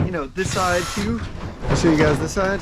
you know, this side too. I'll show you guys this side.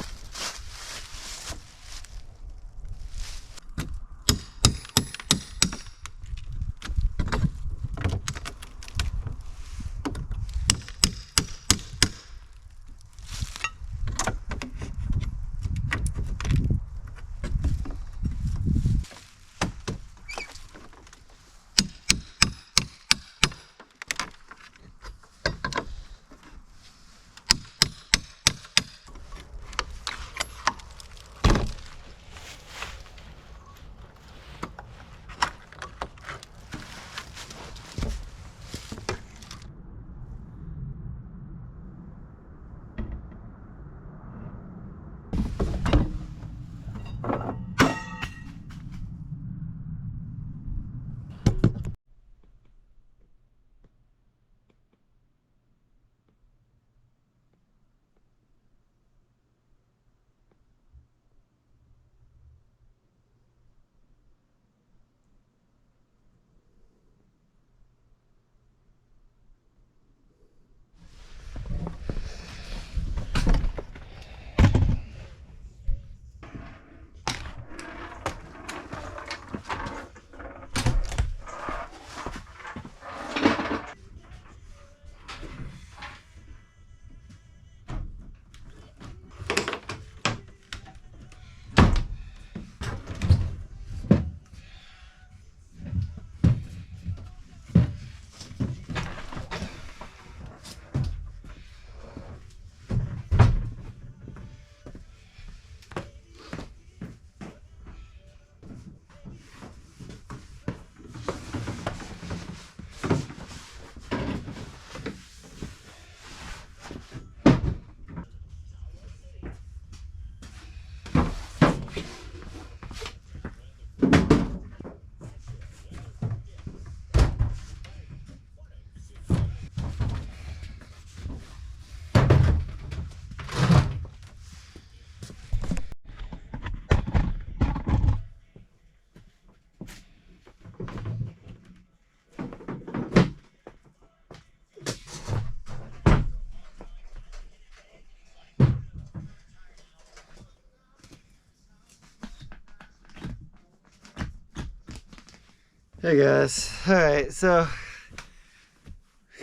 Hey guys, alright, so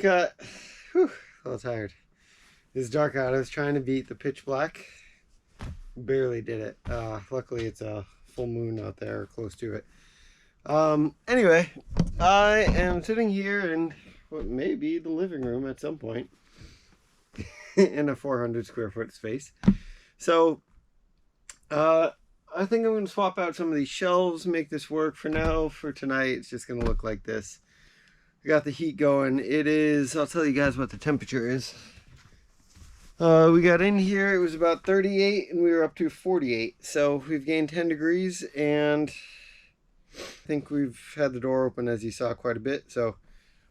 got a little tired. It's dark out. I was trying to beat the pitch black. Barely did it. Luckily it's a full moon out there, or close to it. Anyway, I am sitting here in what may be the living room at some point in a 400 square foot space. So, I think I'm going to swap out some of these shelves, make this work for now. For tonight, it's just going to look like this. I got the heat going. It is, I'll tell you guys what the temperature is. We got in here, it was about 38 and we were up to 48. So we've gained 10 degrees and I think we've had the door open, as you saw, quite a bit. So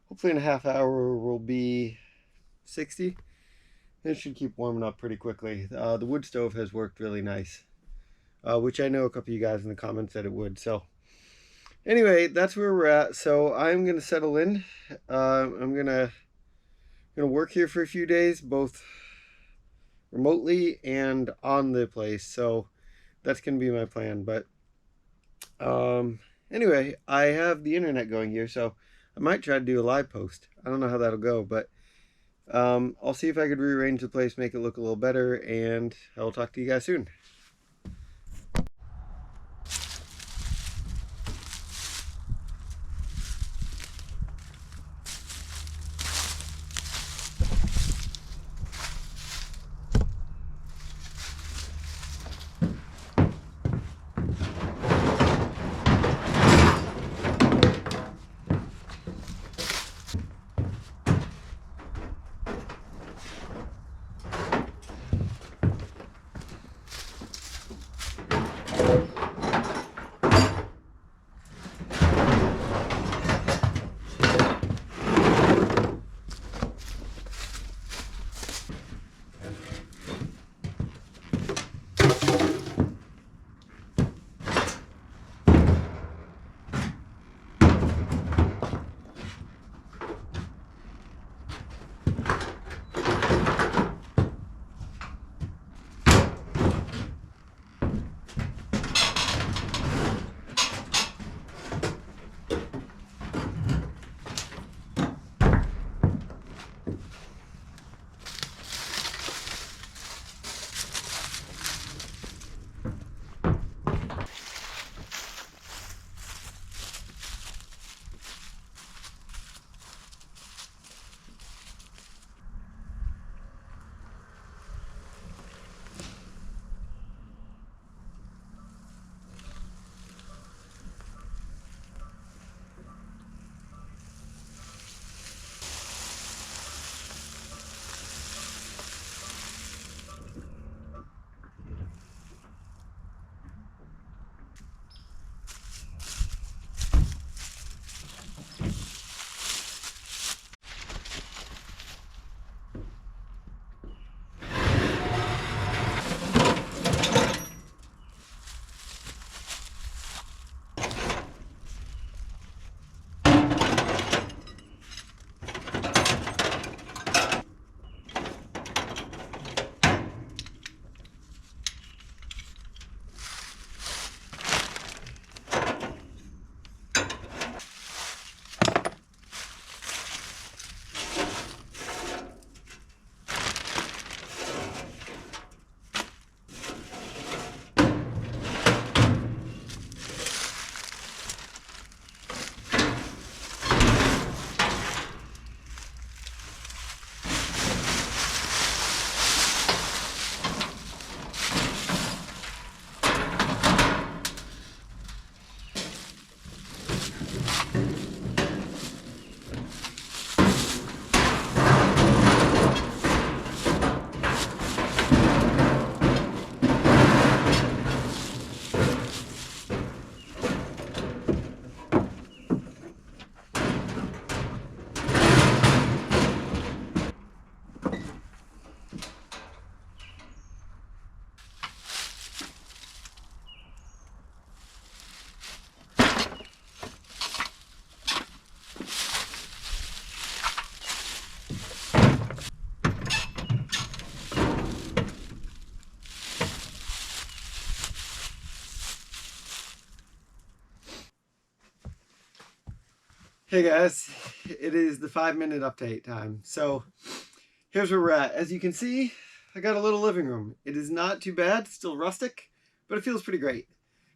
hopefully in a half hour we'll be 60. It should keep warming up pretty quickly. The wood stove has worked really nice. Which I know a couple of you guys in the comments said it would. So anyway, that's where we're at. So I'm going to settle in. I'm going to work here for a few days, both remotely and on the place. So that's going to be my plan. But anyway, I have the internet going here, so I might try to do a live post. I don't know how that'll go, but I'll see if I could rearrange the place, make it look a little better, and I'll talk to you guys soon. Hey guys, it is the 5-minute update time. So here's where we're at. As you can see, I got a little living room. It is not too bad, still rustic, but it feels pretty great.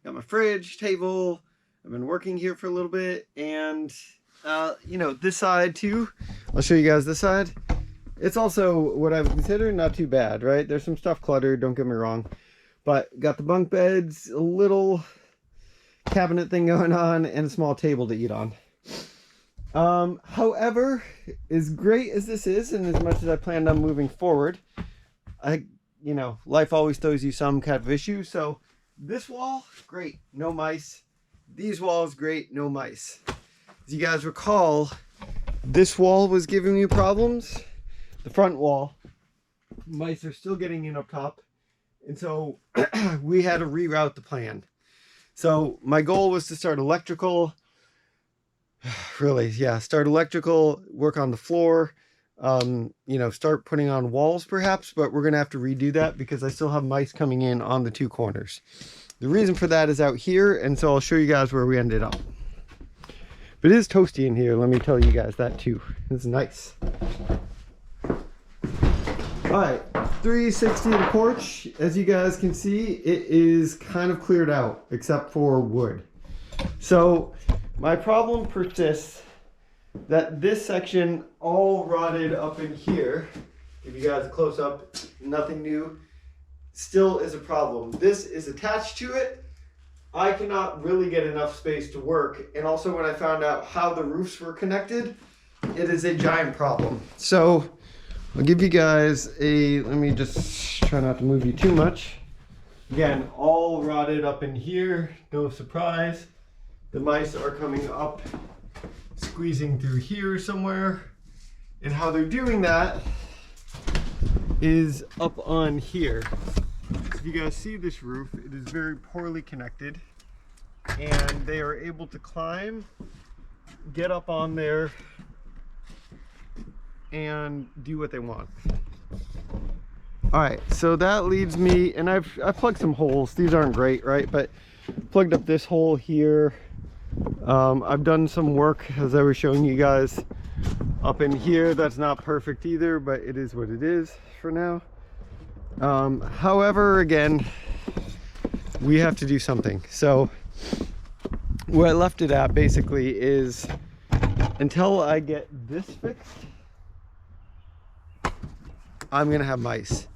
Got my fridge, table. I've been working here for a little bit, and you know, this side too. I'll show you guys this side. It's also what I would consider not too bad, right? There's some stuff cluttered, don't get me wrong, but got the bunk beds, a little cabinet thing going on, and a small table to eat on. However, as great as this is, and as much as I planned on moving forward, you know, life always throws you some kind of issue. So this wall, great, no mice. These walls, great, no mice. As you guys recall, this wall was giving me problems. The front wall, mice are still getting in up top. And so we had to reroute the plan. So my goal was to start electrical. Really, yeah, start electrical, work on the floor, you know, start putting on walls perhaps, but we're gonna have to redo that because I still have mice coming in on the 2 corners. The reason for that is out here, and so I'll show you guys where we ended up. But it is toasty in here, let me tell you guys that too. It's nice. All right, 360 the porch. As you guys can see, it is kind of cleared out except for wood. So my problem persists that this section all rotted up in here. Give you guys a close up, nothing new, still is a problem. This is attached to it. I cannot really get enough space to work. And also when I found out how the roofs were connected, it is a giant problem. So I'll give you guys let me just try not to move you too much. Again, all rotted up in here, no surprise. The mice are coming up, squeezing through here somewhere. And how they're doing that is up on here. If you guys see this roof, it is very poorly connected. And they are able to climb, get up on there, and do what they want. All right, so that leads me, and I've plugged some holes. These aren't great, right? But plugged up this hole here. I've done some work, as I was showing you guys, up in here. That's not perfect either, but it is what it is for now. However, again, we have to do something. So where I left it at basically is until I get this fixed, I'm gonna have mice.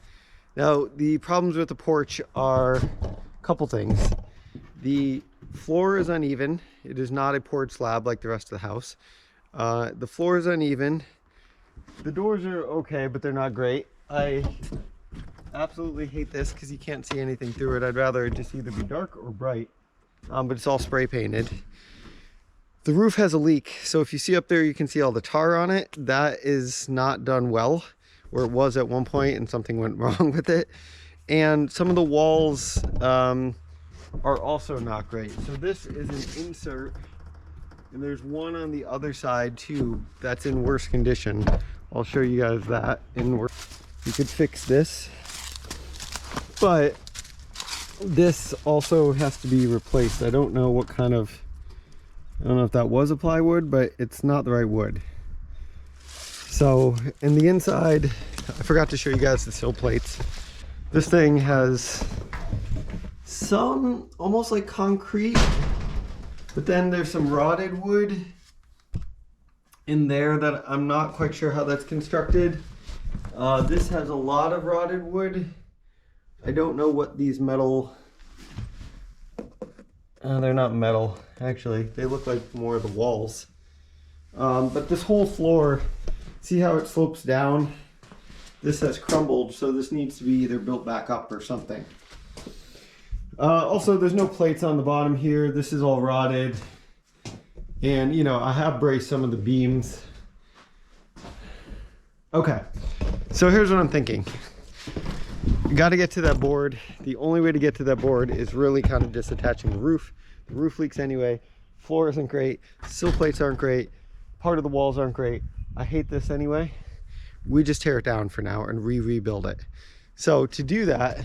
Now, the problems with the porch are a couple things. The floor is uneven. It is not a poured slab like the rest of the house. The floor is uneven. The doors are okay, but they're not great. I absolutely hate this because you can't see anything through it. I'd rather it just either be dark or bright, but it's all spray painted. The roof has a leak, so if you see up there, you can see all the tar on it. That is not done well, where it was at one point and something went wrong with it. And some of the walls are also not great. So this is an insert, and there's one on the other side too that's in worse condition. I'll show you guys that in worse. You could fix this, but this also has to be replaced. I don't know what kind of, I don't know if that was a plywood, but it's not the right wood. So in the inside, I forgot to show you guys the sill plates. This thing has some almost like concrete, but then there's some rotted wood in there that I'm not quite sure how that's constructed. This has a lot of rotted wood. I don't know what these metal, they're not metal actually, they look like more of the walls. But this whole floor, see how it slopes down? This has crumbled, so this needs to be either built back up or something. Also, there's no plates on the bottom here. This is all rotted. And, you know, I have braced some of the beams. Okay, so here's what I'm thinking. You got to get to that board. The only way to get to that board is really kind of disattaching the roof. The roof leaks anyway. Floor isn't great. Sill plates aren't great. Part of the walls aren't great. I hate this anyway. We just tear it down for now and rebuild it. So to do that,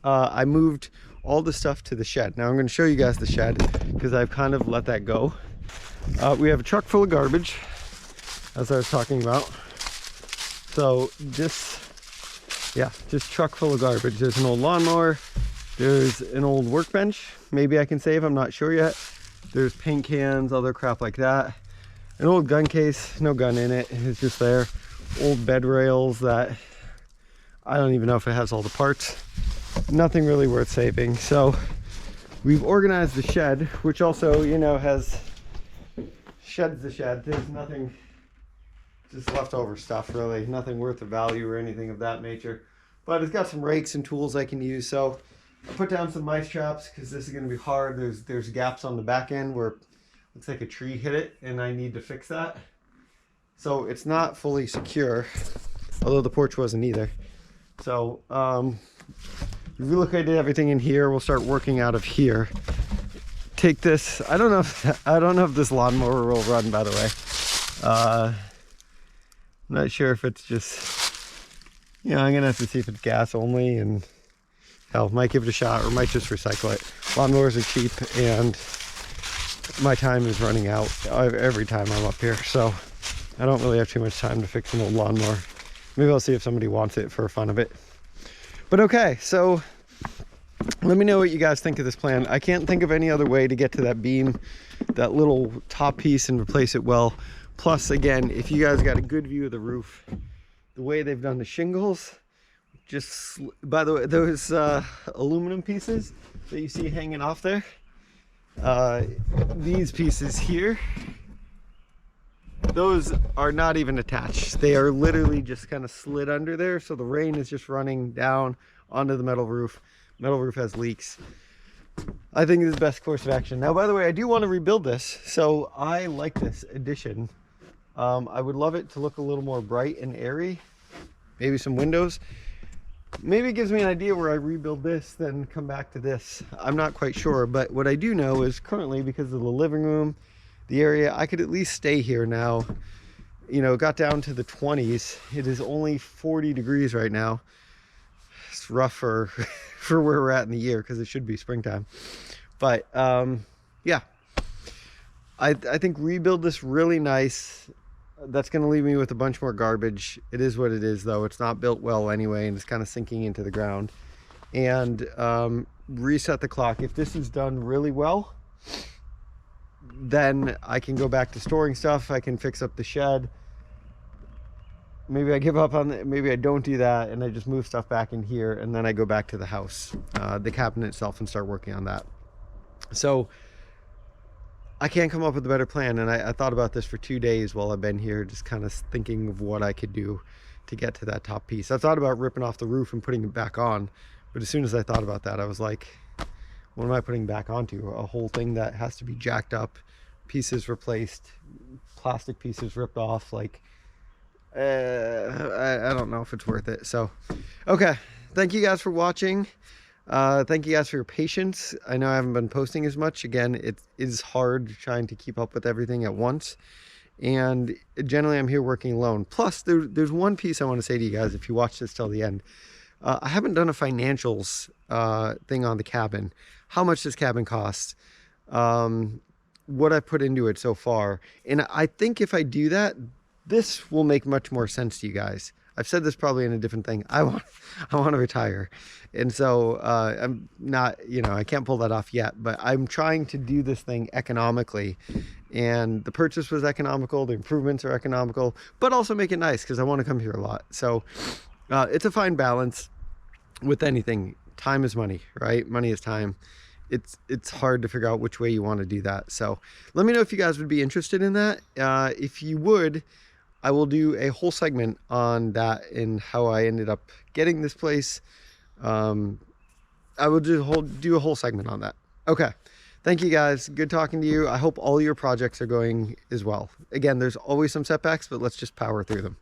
I moved all the stuff to the shed. Now I'm going to show you guys the shed because I've kind of let that go. We have a truck full of garbage, as I was talking about. So just truck full of garbage. There's an old lawnmower. There's an old workbench. Maybe I can save, I'm not sure yet. There's paint cans, other crap like that. An old gun case, no gun in it, it's just there. Old bed rails that I don't even know if it has all the parts. Nothing really worth saving. So we've organized the shed, which also, you know, sheds the shed. There's nothing, just leftover stuff really, nothing worth of value or anything of that nature. But it's got some rakes and tools I can use. So I put down some mice traps because this is going to be hard. There's gaps on the back end where it looks like a tree hit it, and I need to fix that. So it's not fully secure, although the porch wasn't either. So we relocated everything in here. We'll start working out of here. Take this. I don't know if this lawnmower will run, by the way. I'm not sure if it's just, you know, I'm gonna have to see if it's gas only, and hell, might give it a shot or might just recycle it. Lawnmowers are cheap, and my time is running out every time I'm up here, so I don't really have too much time to fix an old lawnmower. Maybe I'll see if somebody wants it for fun of it. But okay, so let me know what you guys think of this plan. I can't think of any other way to get to that beam, that little top piece, and replace it well. Plus, again, if you guys got a good view of the roof, the way they've done the shingles, just, by the way, those aluminum pieces that you see hanging off there, these pieces here, those are not even attached. They are literally just kind of slid under there, so the rain is just running down onto the metal roof. Metal roof has leaks. I think this is the best course of action. Now, by the way, I do want to rebuild this, so I like this addition. I would love it to look a little more bright and airy. Maybe some windows. Maybe it gives me an idea where I rebuild this, then come back to this. I'm not quite sure, but what I do know is currently, because of the living room, the area, I could at least stay here now. You know, it got down to the 20s. It is only 40 degrees right now. It's rough for where we're at in the year, because it should be springtime. But yeah, I think rebuild this really nice. That's going to leave me with a bunch more garbage. It is what it is, though. It's not built well anyway, and it's kind of sinking into the ground. And reset the clock. If this is done really well, then I can go back to storing stuff. I can fix up the shed. Maybe I give up on it. Maybe I don't do that, and I just move stuff back in here, and then I go back to the house, the cabin itself, and start working on that. So I can't come up with a better plan, and I thought about this for 2 days while I've been here, just kind of thinking of what I could do to get to that top piece. I thought about ripping off the roof and putting it back on, but as soon as I thought about that, I was like, what am I putting back onto? A whole thing that has to be jacked up, pieces replaced, plastic pieces ripped off. Like, I don't know if it's worth it. So, okay. Thank you guys for watching. Thank you guys for your patience. I know I haven't been posting as much. Again, it is hard trying to keep up with everything at once. And generally I'm here working alone. Plus, there's one piece I want to say to you guys if you watch this till the end. I haven't done a financials thing on the cabin. How much this cabin costs, what I put into it so far. And I think if I do that, this will make much more sense to you guys. I've said this probably in a different thing. I want to retire. And so I'm not, you know, I can't pull that off yet, but I'm trying to do this thing economically. And the purchase was economical, the improvements are economical, but also make it nice because I want to come here a lot. So it's a fine balance with anything. Time is money, right? Money is time. It's hard to figure out which way you want to do that. So let me know if you guys would be interested in that. If you would, I will do a whole segment on that and how I ended up getting this place. I will do a whole segment on that. Okay. Thank you guys. Good talking to you. I hope all your projects are going as well. Again, there's always some setbacks, but let's just power through them.